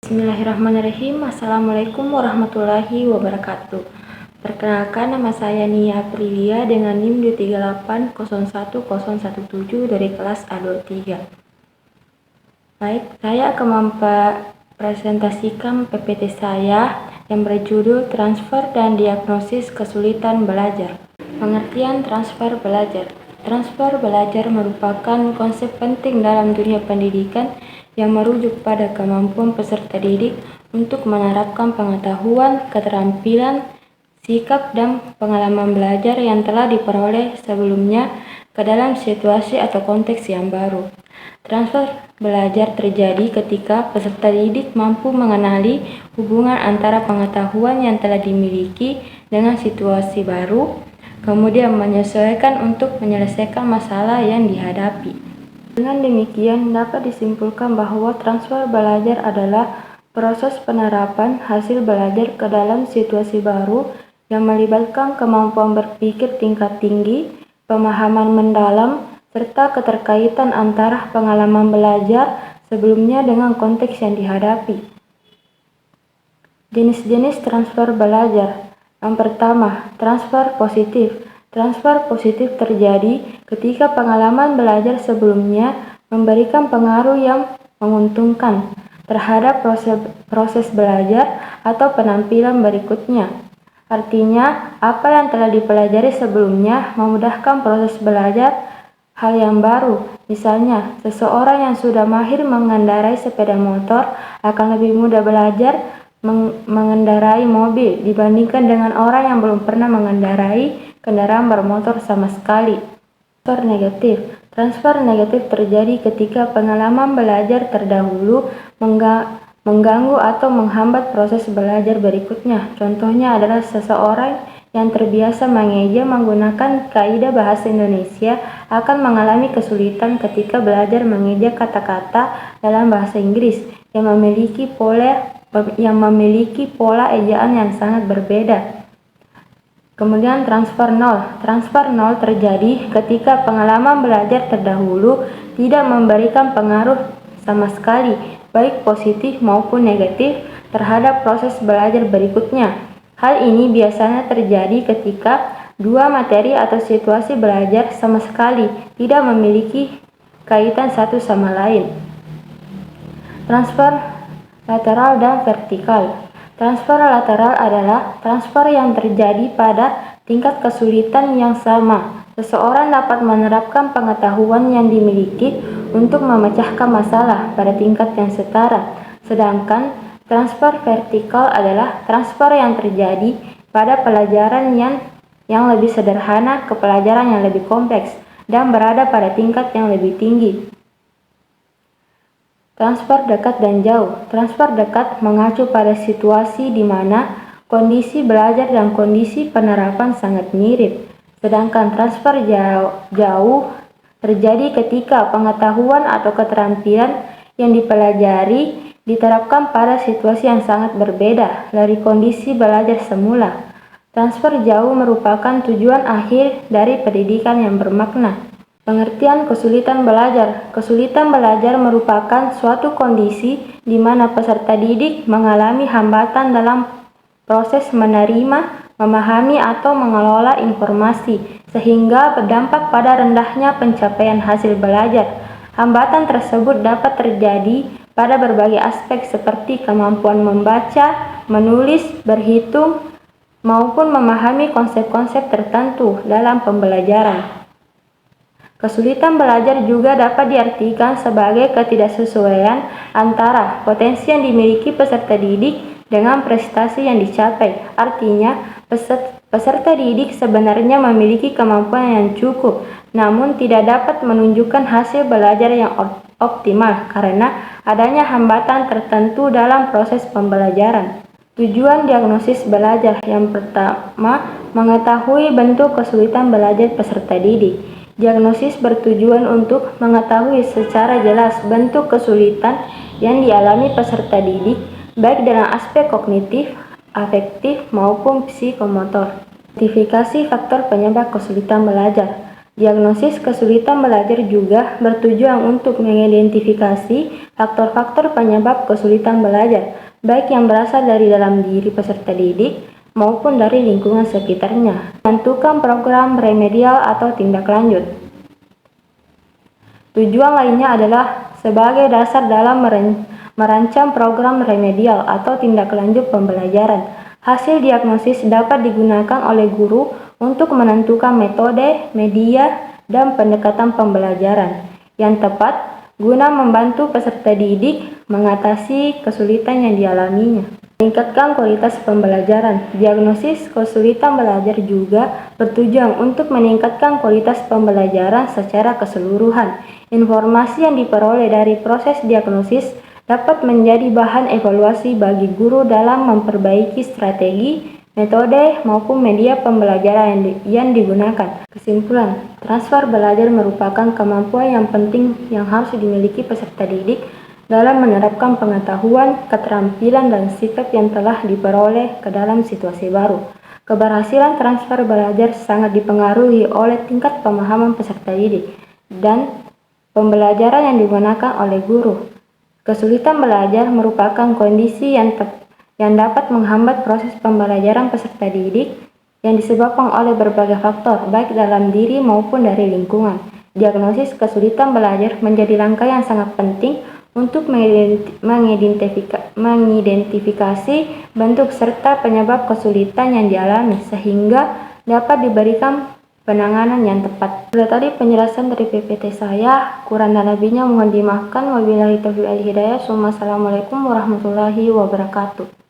Bismillahirrahmanirrahim. Assalamualaikum warahmatullahi wabarakatuh. Perkenalkan, nama saya Nia Aprilia dengan NIM 238011017 dari kelas A23. Baik, saya akan mempresentasikan PPT saya yang berjudul Transfer dan Diagnosis Kesulitan Belajar. Pengertian transfer belajar. Transfer belajar merupakan konsep penting dalam dunia pendidikan yang merujuk pada kemampuan peserta didik untuk menerapkan pengetahuan, keterampilan, sikap, dan pengalaman belajar yang telah diperoleh sebelumnya ke dalam situasi atau konteks yang baru. Transfer belajar terjadi ketika peserta didik mampu mengenali hubungan antara pengetahuan yang telah dimiliki dengan situasi baru, kemudian menyesuaikan untuk menyelesaikan masalah yang dihadapi. Dengan demikian, dapat disimpulkan bahwa transfer belajar adalah proses penerapan hasil belajar ke dalam situasi baru yang melibatkan kemampuan berpikir tingkat tinggi, pemahaman mendalam, serta keterkaitan antara pengalaman belajar sebelumnya dengan konteks yang dihadapi. Jenis-jenis transfer belajar. Yang pertama, transfer positif. Transfer positif terjadi ketika pengalaman belajar sebelumnya memberikan pengaruh yang menguntungkan terhadap proses belajar atau penampilan berikutnya. Artinya, apa yang telah dipelajari sebelumnya memudahkan proses belajar hal yang baru. Misalnya, seseorang yang sudah mahir mengendarai sepeda motor akan lebih mudah belajar mengendarai mobil dibandingkan dengan orang yang belum pernah mengendarai kendaraan bermotor sama sekali. Transfer negatif. Transfer negatif terjadi ketika pengalaman belajar terdahulu mengganggu atau menghambat proses belajar berikutnya. Contohnya adalah seseorang yang terbiasa mengeja menggunakan kaidah bahasa Indonesia akan mengalami kesulitan ketika belajar mengeja kata-kata dalam bahasa Inggris yang memiliki pola ejaan yang sangat berbeda. Kemudian transfer nol. Transfer nol terjadi ketika pengalaman belajar terdahulu tidak memberikan pengaruh sama sekali, baik positif maupun negatif, terhadap proses belajar berikutnya. Hal ini biasanya terjadi ketika dua materi atau situasi belajar sama sekali tidak memiliki kaitan satu sama lain. Transfer lateral dan vertikal. Transfer lateral adalah transfer yang terjadi pada tingkat kesulitan yang sama. Seseorang dapat menerapkan pengetahuan yang dimiliki untuk memecahkan masalah pada tingkat yang setara. Sedangkan transfer vertikal adalah transfer yang terjadi pada pelajaran yang lebih sederhana ke pelajaran yang lebih kompleks dan berada pada tingkat yang lebih tinggi. Transfer dekat dan jauh. Transfer dekat mengacu pada situasi di mana kondisi belajar dan kondisi penerapan sangat mirip. Sedangkan transfer jauh terjadi ketika pengetahuan atau keterampilan yang dipelajari diterapkan pada situasi yang sangat berbeda dari kondisi belajar semula. Transfer jauh merupakan tujuan akhir dari pendidikan yang bermakna. Pengertian kesulitan belajar. Kesulitan belajar merupakan suatu kondisi di mana peserta didik mengalami hambatan dalam proses menerima, memahami, atau mengelola informasi, sehingga berdampak pada rendahnya pencapaian hasil belajar. Hambatan tersebut dapat terjadi pada berbagai aspek seperti kemampuan membaca, menulis, berhitung, maupun memahami konsep-konsep tertentu dalam pembelajaran. Kesulitan belajar juga dapat diartikan sebagai ketidaksesuaian antara potensi yang dimiliki peserta didik dengan prestasi yang dicapai. Artinya, peserta didik sebenarnya memiliki kemampuan yang cukup, namun tidak dapat menunjukkan hasil belajar yang optimal karena adanya hambatan tertentu dalam proses pembelajaran. Tujuan diagnosis belajar. Yang pertama, mengetahui bentuk kesulitan belajar peserta didik. Diagnosis bertujuan untuk mengetahui secara jelas bentuk kesulitan yang dialami peserta didik, baik dalam aspek kognitif, afektif, maupun psikomotor. Identifikasi faktor penyebab kesulitan belajar. Diagnosis kesulitan belajar juga bertujuan untuk mengidentifikasi faktor-faktor penyebab kesulitan belajar, baik yang berasal dari dalam diri peserta didik maupun dari lingkungan sekitarnya. Menentukan program remedial atau tindak lanjut. Tujuan lainnya adalah sebagai dasar dalam merancang program remedial atau tindak lanjut pembelajaran. Hasil diagnosis dapat digunakan oleh guru untuk menentukan metode, media, dan pendekatan pembelajaran yang tepat guna membantu peserta didik mengatasi kesulitan yang dialaminya. Meningkatkan kualitas pembelajaran. Diagnosis kesulitan belajar juga bertujuan untuk meningkatkan kualitas pembelajaran secara keseluruhan. Informasi yang diperoleh dari proses diagnosis dapat menjadi bahan evaluasi bagi guru dalam memperbaiki strategi, metode, maupun media pembelajaran yang digunakan. Kesimpulan, transfer belajar merupakan kemampuan yang penting yang harus dimiliki peserta didik dalam menerapkan pengetahuan, keterampilan, dan sikap yang telah diperoleh ke dalam situasi baru. Keberhasilan transfer belajar sangat dipengaruhi oleh tingkat pemahaman peserta didik dan pembelajaran yang digunakan oleh guru. Kesulitan belajar merupakan kondisi yang dapat menghambat proses pembelajaran peserta didik yang disebabkan oleh berbagai faktor, baik dalam diri maupun dari lingkungan. Diagnosis kesulitan belajar menjadi langkah yang sangat penting untuk mengidentifikasi bentuk serta penyebab kesulitan yang dialami, sehingga dapat diberikan penanganan yang tepat. Sudah tadi penjelasan dari PPT saya, kurang dan lebihnya mohon dimaafkan. Wabillahi taufiq wal hidayah. Wassalamualaikum warahmatullahi wabarakatuh.